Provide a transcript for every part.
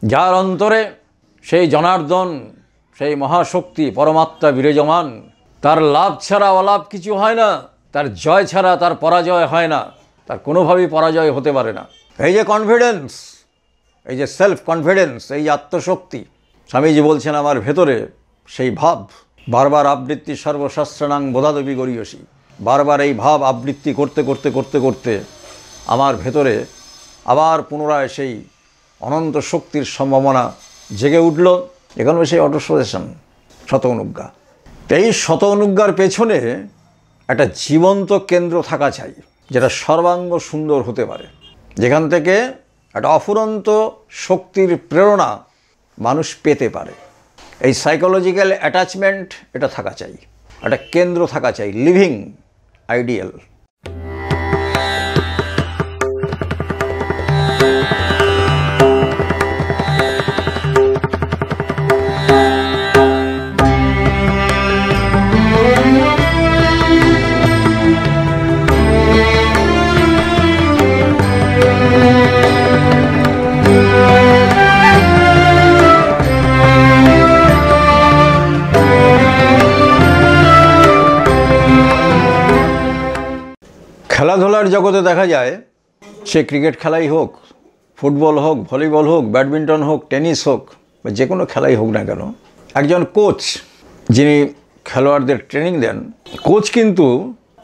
যার অন্তরে সেই জনার্দন, সেই মহাশক্তি পরমাত্মা বিরাজমান, তার লাভ ছাড়া অলাভ কিছু হয় না, তার জয় ছাড়া তার পরাজয় হয় না, তার কোনোভাবেই পরাজয় হতে পারে না। এই যে কনফিডেন্স, এই যে সেলফ কনফিডেন্স, এই যে আত্মশক্তি, স্বামীজি বলছেন আমার ভেতরে সেই ভাব, বারবার আবৃত্তি সর্বশাস্ত্রাণাং বোধাদপি গরীয়সী, বারবার এই ভাব আবৃত্তি করতে করতে করতে করতে আমার ভেতরে আবার পুনরায় সেই অনন্ত শক্তির সম্ভাবনা জেগে উঠল। এখানেও সেই অটোসাজেশন, শত অনুজ্ঞা। এই শত অনুজ্ঞার পেছনে একটা জীবন্ত কেন্দ্র থাকা চাই, যেটা সর্বাঙ্গ সুন্দর হতে পারে, যেখান থেকে একটা অফুরন্ত শক্তির প্রেরণা মানুষ পেতে পারে। এই সাইকোলজিক্যাল অ্যাটাচমেন্ট এটা থাকা চাই, একটা কেন্দ্র থাকা চাই, লিভিং আইডিয়াল। খেলাধুলার জগতে দেখা যায়, সে ক্রিকেট খেলাই হোক, ফুটবল হোক, ভলিবল হোক, ব্যাডমিন্টন হোক, টেনিস হোক, বা যে কোনো খেলাই হোক না কেন, একজন কোচ যিনি খেলোয়াড়দের ট্রেনিং দেন, কোচ কিন্তু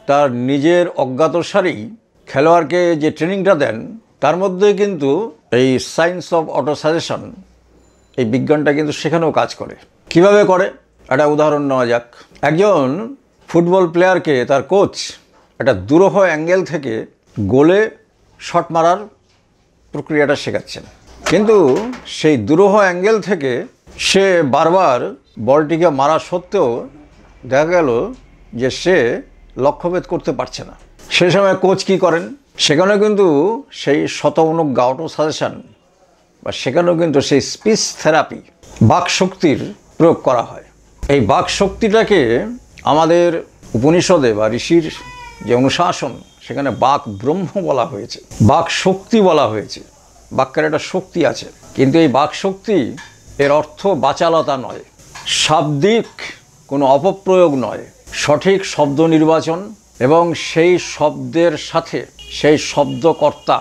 তার নিজের অজ্ঞাতসারেই খেলোয়াড়কে যে ট্রেনিংটা দেন, তার মধ্যে কিন্তু এই সায়েন্স অফ অটোসাজেশন, এই বিজ্ঞানটা কিন্তু সেখানেও কাজ করে। কিভাবে করে একটা উদাহরণ নেওয়া যাক। একজন ফুটবল প্লেয়ারকে তার কোচ একটা দুরূহ অ্যাঙ্গেল থেকে গোলে শট মারার প্রক্রিয়াটা শেখাচ্ছেন, কিন্তু সেই দুরূহ অ্যাঙ্গেল থেকে সে বারবার বলটিকে মারা সত্ত্বেও দেখা গেল যে সে লক্ষ্যভেদ করতে পারছে না। সেই সময় কোচ কী করেন, সেখানেও কিন্তু সেই শত অনুজ্ঞা অটোসাজেশন, বা সেখানেও কিন্তু সেই স্পিচ থেরাপি, বাকশক্তির প্রয়োগ করা হয়। এই বাকশক্তিটাকে আমাদের উপনিষদে বা ঋষির যে অনুশাসন, সেখানে বাক ব্রহ্ম বলা হয়েছে, বাক শক্তি বলা হয়েছে। বাক্যের একটা শক্তি আছে, কিন্তু এই বাক শক্তি এর অর্থ বাচালতা নয়, শাব্দিক কোনো অপপ্রয়োগ নয়, সঠিক শব্দ নির্বাচন এবং সেই শব্দের সাথে সেই শব্দকর্তা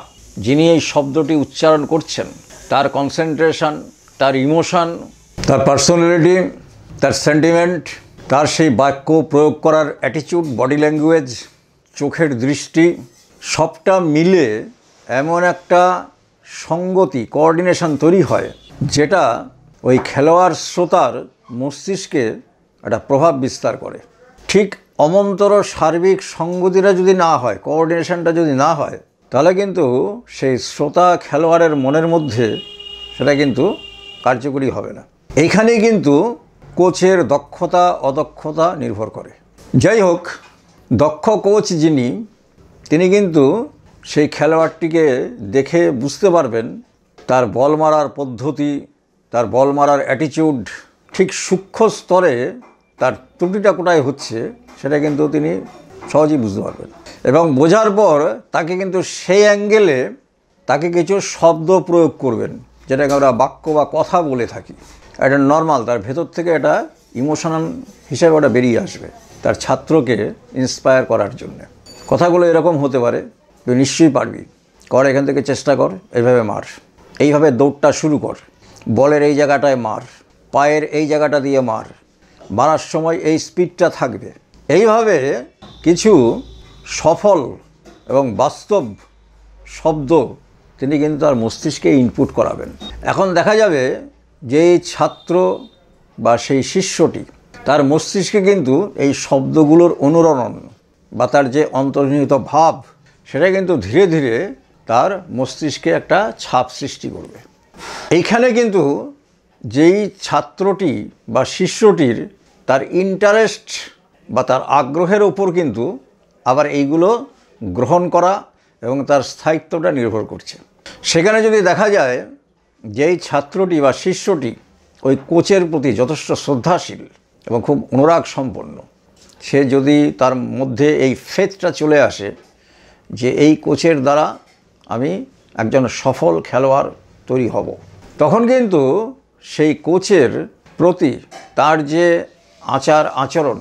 যিনি এই শব্দটি উচ্চারণ করছেন তার কনসেন্ট্রেশন, তার ইমোশন, তার পার্সোনালিটি, তার সেন্টিমেন্ট, তার সেই বাক্য প্রয়োগ করার অ্যাটিটিউড, বডি ল্যাঙ্গুয়েজ, চোখের দৃষ্টি, সবটা মিলে এমন একটা সঙ্গতি, কোঅর্ডিনেশন তৈরি হয়, যেটা ওই খেলোয়াড় শ্রোতার মস্তিষ্কে একটা প্রভাব বিস্তার করে। ঠিক অমন্তর সার্বিক সঙ্গতিটা যদি না হয়, কোঅর্ডিনেশনটা যদি না হয়, তাহলে কিন্তু সেই শ্রোতা খেলোয়াড়ের মনের মধ্যে সেটা কিন্তু কার্যকরী হবে না। এইখানেই কিন্তু কোচের দক্ষতা অদক্ষতা নির্ভর করে। যাই হোক, দক্ষ কোচ যিনি, তিনি কিন্তু সেই খেলোয়াড়টিকে দেখে বুঝতে পারবেন তার বল মারার পদ্ধতি, তার বল মারার অ্যাটিটিউড, ঠিক সূক্ষ্ম স্তরে তার ত্রুটিটা কোথায় হচ্ছে সেটা কিন্তু তিনি সহজেই বুঝতে পারবেন। এবং বোঝার পর তাকে কিন্তু সেই অ্যাঙ্গেলে তাকে কিছু শব্দ প্রয়োগ করবেন, যেটাকে আমরা বাক্য বা কথা বলে থাকি। এটা নর্মাল, তার ভেতর থেকে এটা ইমোশনাল হিসেবে ওটা বেরিয়ে আসবে তার ছাত্রকে ইন্সপায়ার করার জন্য। কথাগুলো এরকম হতে পারে, তুই নিশ্চয়ই পারবি, কর, এখান থেকে চেষ্টা কর, এইভাবে মার, এইভাবে দৌড়টা শুরু কর, বলের এই জায়গাটায় মার, পায়ের এই জায়গাটা দিয়ে মার, মারার সময় এই স্পিডটা থাকবে। এইভাবে কিছু সফল এবং বাস্তব শব্দ তিনি কিন্তু তার মস্তিষ্কে ইনপুট করাবেন। এখন দেখা যাবে যে এই ছাত্র বা সেই শিষ্যটি, তার মস্তিষ্কে কিন্তু এই শব্দগুলোর অনুরণন বা তার যে অন্তর্নিহিত ভাব, সেটা কিন্তু ধীরে ধীরে তার মস্তিষ্কে একটা ছাপ সৃষ্টি করবে। এইখানে কিন্তু যেই ছাত্রটি বা শিষ্যটির তার ইন্টারেস্ট বা তার আগ্রহের ওপর কিন্তু আবার এইগুলো গ্রহণ করা এবং তার স্থায়িত্বটা নির্ভর করছে। সেখানে যদি দেখা যায় যেই ছাত্রটি বা শিষ্যটি ওই কোচের প্রতি যথেষ্ট শ্রদ্ধাশীল এবং খুব অনুরাগ সম্পন্ন, সে যদি তার মধ্যে এই ফেথটা চলে আসে যে এই কোচের দ্বারা আমি একজন সফল খেলোয়াড় তৈরি হব, তখন কিন্তু সেই কোচের প্রতি তার যে আচার আচরণ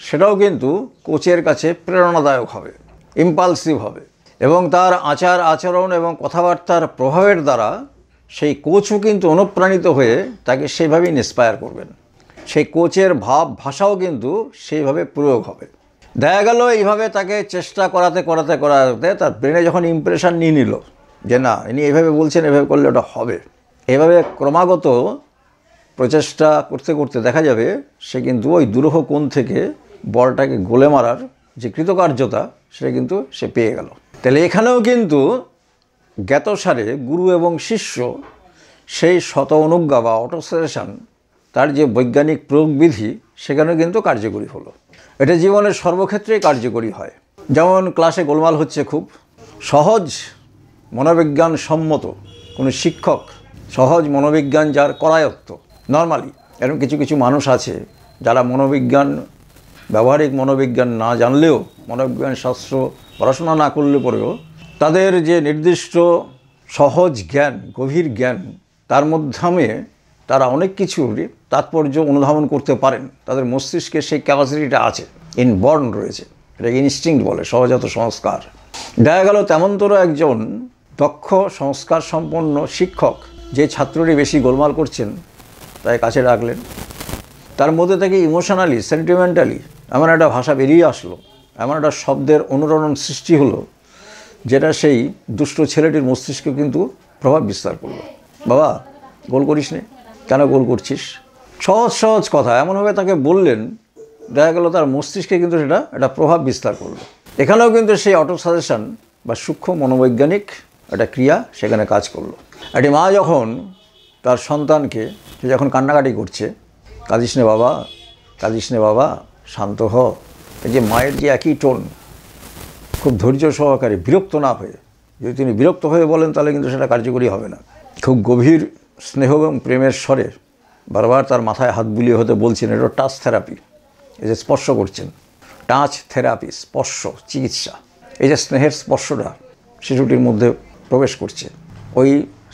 সেটাও কিন্তু কোচের কাছে প্রেরণাদায়ক হবে, ইম্পালসিভ হবে, এবং তার আচার আচরণ এবং কথাবার্তার প্রভাবের দ্বারা সেই কোচও কিন্তু অনুপ্রাণিত হয়ে তাকে সেইভাবেই ইন্সপায়ার করবেন। সেই কোচের ভাব ভাষাও কিন্তু সেইভাবে প্রয়োগ হবে। দেখা গেল এইভাবে তাকে চেষ্টা করাতে করাতে করাতে তার ব্রেনে যখন ইমপ্রেশন নিয়ে নিল যে না ইনি এইভাবে বলছেন, এভাবে করলে ওটা হবে, এভাবে ক্রমাগত প্রচেষ্টা করতে করতে দেখা যাবে সে কিন্তু ওই দুরূহ কোণ থেকে বলটাকে গোলে মারার যে কৃতকার্যতা সেটা কিন্তু সে পেয়ে গেল। তাহলে এখানেও কিন্তু জ্ঞাতসারে গুরু এবং শিষ্য সেই শত অনুজ্ঞা বা অটোসাজেশন তার যে বৈজ্ঞানিক প্রয়োগবিধি সেখানেও কিন্তু কার্যকরী হলো। এটা জীবনের সর্বক্ষেত্রেই কার্যকরী হয়। যেমন ক্লাসে গোলমাল হচ্ছে, খুব সহজ মনোবিজ্ঞান সম্মত কোনো শিক্ষক, সহজ মনোবিজ্ঞান যার করায়ত্ত, নর্মালি এরকম কিছু কিছু মানুষ আছে যারা মনোবিজ্ঞান, ব্যবহারিক মনোবিজ্ঞান না জানলেও, মনোবিজ্ঞান শাস্ত্র পড়াশোনা না করলে পরেও তাদের যে নির্দিষ্ট সহজ জ্ঞান, গভীর জ্ঞান, তার মাধ্যমে তারা অনেক কিছুর তাৎপর্য অনুধাবন করতে পারেন। তাদের মস্তিষ্কে সেই ক্যাপাসিটিটা আছে, ইনবর্ন রয়েছে, এটাকে ইনস্টিংক্ট বলে, সহজাত সংস্কার। দেখা গেল তেমনতর একজন দক্ষ সংস্কার সম্পন্ন শিক্ষক যে ছাত্রটি বেশি গোলমাল করছেন তাই কাছে রাখলেন, তার মধ্যে থেকে ইমোশনালি, সেন্টিমেন্টালি এমন একটা ভাষা বেরিয়ে আসলো, এমন একটা শব্দের অনুরণন সৃষ্টি হলো যেটা সেই দুষ্ট ছেলেটির মস্তিষ্কে কিন্তু প্রভাব বিস্তার করলো। বাবা গোল করিস নে, কেন গোল করছিস? সহজ সহজ কথা এমনভাবে তাকে বললেন, দেখা গেল তার মস্তিষ্কে কিন্তু সেটা একটা প্রভাব বিস্তার করলো। এখানেও কিন্তু সেই অটো সাজেশন বা সূক্ষ্ম মনোবৈজ্ঞানিক একটা ক্রিয়া সেখানে কাজ করলো। একটি মা যখন তার সন্তানকে, সে যখন কান্নাকাটি করছে, কাঁদিস নে বাবা, কাঁদিস নে বাবা, শান্ত হ, এই যে মায়ের যে একই টোন, খুব ধৈর্য সহকারে, বিরক্ত না হয়ে, যদি তিনি বিরক্ত হয়ে বলেন তাহলে কিন্তু সেটা কার্যকরী হবে না। খুব গভীর স্নেহ এবং প্রেমের স্বরে বারবার তার মাথায় হাত বুলিয়ে হতে বলছেন, এটা টাচ থেরাপি, এই যে স্পর্শ করছেন, টাচ থেরাপি, স্পর্শ চিকিৎসা, এই যে স্নেহের স্পর্শটা শিশুটির মধ্যে প্রবেশ করছে, ওই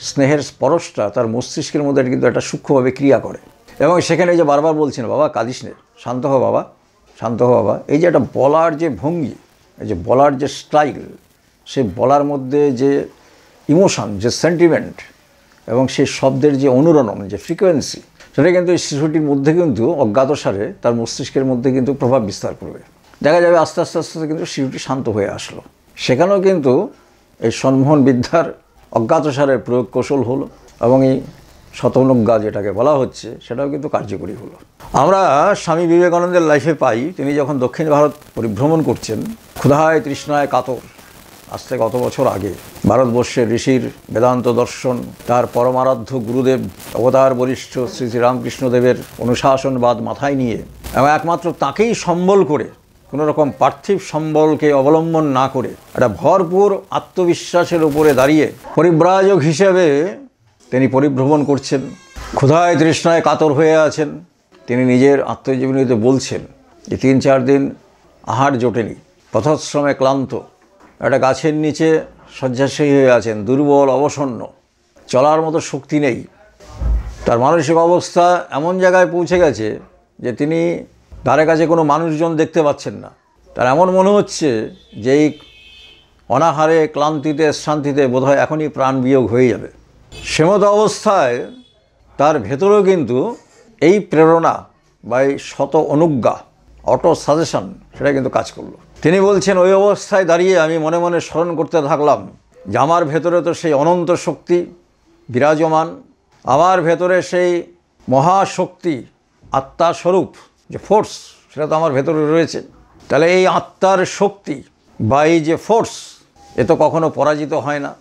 স্নেহের স্পর্শটা তার মস্তিষ্কের মধ্যে কিন্তু একটা সূক্ষ্মভাবে ক্রিয়া করে। এবং সেখানে যে বারবার বলছেন, বাবা কাঁদিস নে, শান্ত হ বাবা, শান্ত হ বাবা, এই যে একটা বলার যে ভঙ্গি, এই যে বলার যে স্টাইল, সে বলার মধ্যে যে ইমোশন, যে সেন্টিমেন্ট এবং সেই শব্দের যে অনুরণন, যে ফ্রিকোয়েন্সি, সেটা কিন্তু এই শিশুটির মধ্যে কিন্তু অজ্ঞাতসারে তার মস্তিষ্কের মধ্যে কিন্তু প্রভাব বিস্তার করবে। দেখা যাবে আস্তে আস্তে আস্তে কিন্তু শিশুটি শান্ত হয়ে আসলো। সেখানেও কিন্তু এই সম্মোহন বিদ্যার অজ্ঞাতসারের প্রয়োগ কৌশল হলো এবং এই শতনুজ্ঞা যেটাকে বলা হচ্ছে সেটাও কিন্তু কার্যকরী হলো। আমরা স্বামী বিবেকানন্দের লাইফে পাই, তিনি যখন দক্ষিণ ভারত পরিভ্রমণ করছেন, ক্ষুধায় তৃষ্ণায় কাতর, আজ থেকে কত বছর আগে, ভারতবর্ষের ঋষির বেদান্ত দর্শন, তার পরমারাধ্য গুরুদেব অবতার বরিষ্ঠ শ্রী শ্রী রামকৃষ্ণদেবের অনুশাসনবাদ মাথায় নিয়ে এবং একমাত্র তাকেই সম্বল করে, কোনো রকম পার্থিব সম্বলকে অবলম্বন না করে, একটা ভরপুর আত্মবিশ্বাসের উপরে দাঁড়িয়ে পরিব্রাজক হিসেবে তিনি পরিভ্রমণ করছেন, ক্ষুধায় তৃষ্ণায় কাতর হয়ে আছেন। তিনি নিজের আত্মজীবনীতে বলছেন যে 3-4 দিন আহার জোটেনি, পথশ্রমে ক্লান্ত, একটা গাছের নিচে শয্যাশায়ী হয়ে আছেন, দুর্বল, অবসন্ন, চলার মতো শক্তি নেই। তার মানসিক অবস্থা এমন জায়গায় পৌঁছে গেছে যে তিনি ধারে কাছে কোনো মানুষজন দেখতে পাচ্ছেন না। তার এমন মনে হচ্ছে যে এই অনাহারে, ক্লান্তিতে, শান্তিতে বোধহয় এখনই প্রাণ বিয়োগ হয়ে যাবে। সেমতো অবস্থায় তার ভেতরেও কিন্তু এই প্রেরণা বা এই শত অনুজ্ঞা, অটো সাজেশন, সেটা কিন্তু কাজ করলো। তিনি বলছেন, ওই অবস্থায় দাঁড়িয়ে আমি মনে মনে স্মরণ করতে থাকলাম যে আমার ভেতরে তো সেই অনন্ত শক্তি বিরাজমান, আমার ভেতরে সেই মহাশক্তি, আত্মাস্বরূপ যে ফোর্স, সেটা তো আমার ভেতরে রয়েছে। তাহলে এই আত্মার শক্তি বা এই যে ফোর্স, এ তো কখনো পরাজিত হয় না,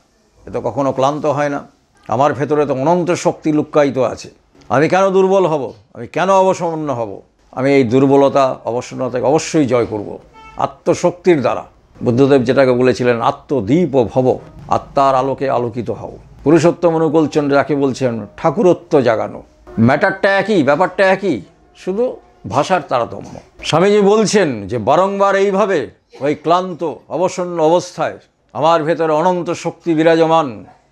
এ তো কখনো ক্লান্ত হয় না। আমার ভেতরে তো অনন্ত শক্তি লুক্কায়িত আছে। আমি কেন দুর্বল হব? আমি কেন অবসন্ন হব? আমি এই দুর্বলতা, অবসন্নতাকে অবশ্যই জয় করব আত্মশক্তির দ্বারা। বুদ্ধদেব যেটাকে বলেছিলেন, আত্মদীপ ভব, আত্মার আলোকে আলোকিত হও। পুরুষোত্তম অনুকূলচন্দ্র যাকে বলছেন ঠাকুরত্ব জাগানো। ম্যাটারটা একই, ব্যাপারটা একই, শুধু ভাষার তারতম্য। স্বামীজি বলছেন যে বারংবার এইভাবে ওই ক্লান্ত অবসন্ন অবস্থায় আমার ভেতরে অনন্ত শক্তি বিরাজমান,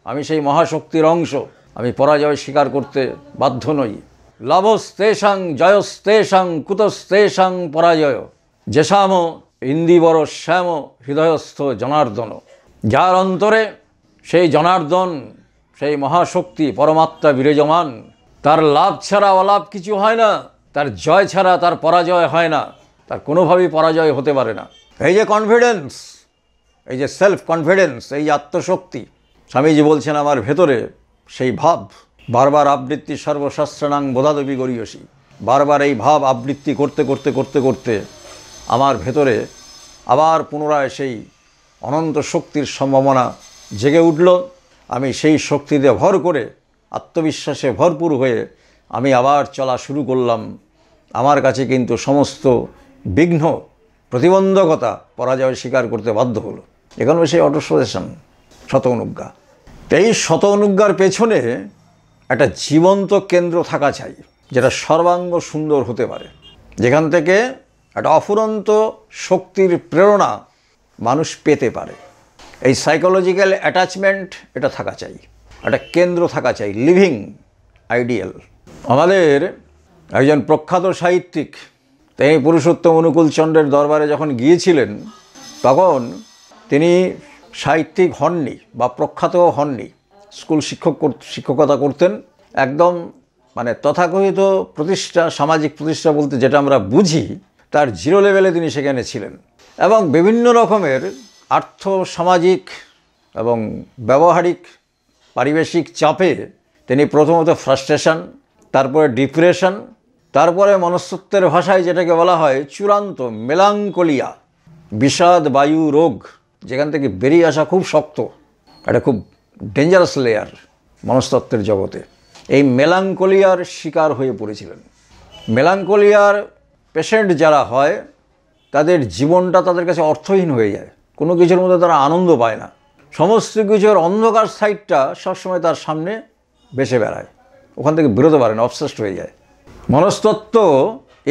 আমি সেই মহাশক্তির অংশ, আমি পরাজয় স্বীকার করতে বাধ্য নই। লাভস্তেষাং জয়স্তেষাং কুতস্তেষাং পরাজয় যেষাম ইন্দিবর শ্যাম হৃদয়স্থ জনার্দন। যার অন্তরে সেই জনার্দন, সেই মহাশক্তি পরমাত্মা বিরাজমান, তার লাভ ছাড়া অলাভ কিছু হয় না, তার জয় ছাড়া তার পরাজয় হয় না, তার কোনোভাবেই পরাজয় হতে পারে না। এই যে কনফিডেন্স, এই যে সেলফ কনফিডেন্স, এই যে আত্মশক্তি, স্বামীজি বলছেন আমার ভেতরে সেই ভাব, বারবার আবৃত্তি সর্বশাস্ত্রাণাং বোধাদবি গরীয়সী, বারবার এই ভাব আবৃত্তি করতে করতে করতে করতে আমার ভেতরে আবার পুনরায় সেই অনন্ত শক্তির সম্ভাবনা জেগে উঠল। আমি সেই শক্তিতে ভর করে আত্মবিশ্বাসে ভরপুর হয়ে আমি আবার চলা শুরু করলাম। আমার কাছে কিন্তু সমস্ত বিঘ্ন প্রতিবন্ধকতা পরাজয় স্বীকার করতে বাধ্য হলো। এখানে সেই অটোসাজেশন, শত অনুজ্ঞা। এই শত অনুজ্ঞার পেছনে একটা জীবন্ত কেন্দ্র থাকা চাই, যেটা সর্বাঙ্গ সুন্দর হতে পারে, যেখান থেকে একটা অফুরন্ত শক্তির প্রেরণা মানুষ পেতে পারে। এই সাইকোলজিক্যাল অ্যাটাচমেন্ট এটা থাকা চাই, একটা কেন্দ্র থাকা চাই, লিভিং আইডিয়াল। আমাদের একজন প্রখ্যাত সাহিত্যিক, তিনি পুরুষোত্তম অনুকূল চন্দ্রের দরবারে যখন গিয়েছিলেন, তখন তিনি সাহিত্যিক হননি বা প্রখ্যাতও হননি, স্কুল শিক্ষকতা করতেন। একদম মানে তথাকথিত প্রতিষ্ঠা, সামাজিক প্রতিষ্ঠা বলতে যেটা আমরা বুঝি, তার জিরো লেভেলে তিনি সেখানে ছিলেন। এবং বিভিন্ন রকমের আর্থ সামাজিক এবং ব্যবহারিক পারিবেশিক চাপে তিনি প্রথমত ফ্রাস্ট্রেশন, তারপরে ডিপ্রেশন, তারপরে মনস্তত্ত্বের ভাষায় যেটাকে বলা হয় চূড়ান্ত মেলাঙ্কোলিয়া, বিষাদ বায়ু রোগ, যেখান থেকে বেরিয়ে আসা খুব শক্ত, এটা খুব ডেঞ্জারাস লেয়ার মনস্তত্ত্বের জগতে। এই মেলাঙ্কোলিয়ার শিকার হয়ে পড়েছিলেন। মেলাঙ্কোলিয়ার পেশেন্ট যারা হয়, তাদের জীবনটা তাদের কাছে অর্থহীন হয়ে যায়, কোনো কিছুর মধ্যে তারা আনন্দ পায় না, সমস্ত কিছুর অন্ধকার সাইডটা সবসময় তার সামনে ভেসে বেড়ায়, ওখান থেকে বেরোতে পারে না, অবসেসড হয়ে যায়। মনস্তত্ত্ব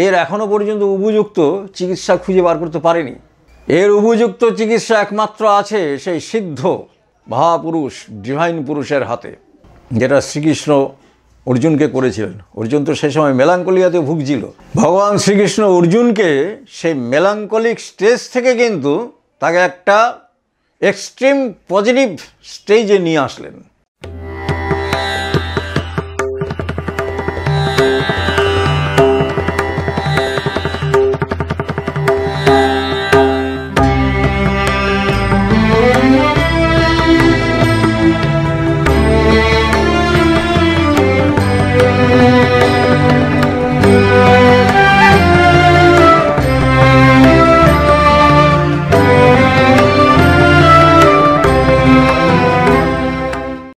এর এখনও পর্যন্ত উপযুক্ত চিকিৎসা খুঁজে বার করতে পারেনি। এর উপযুক্ত চিকিৎসা একমাত্র আছে সেই সিদ্ধ মহাপুরুষ, ডিভাইন পুরুষের হাতে, যেটা শ্রীকৃষ্ণ অর্জুনকে করেছিলেন। অর্জুন তো সেই সময় মেলাঙ্কোলিয়াতে ভুগছিল। ভগবান শ্রীকৃষ্ণ অর্জুনকে সেই মেলাঙ্কলিক স্টেজ থেকে কিন্তু তাকে একটা এক্সট্রিম পজিটিভ স্টেজে নিয়ে আসলেন।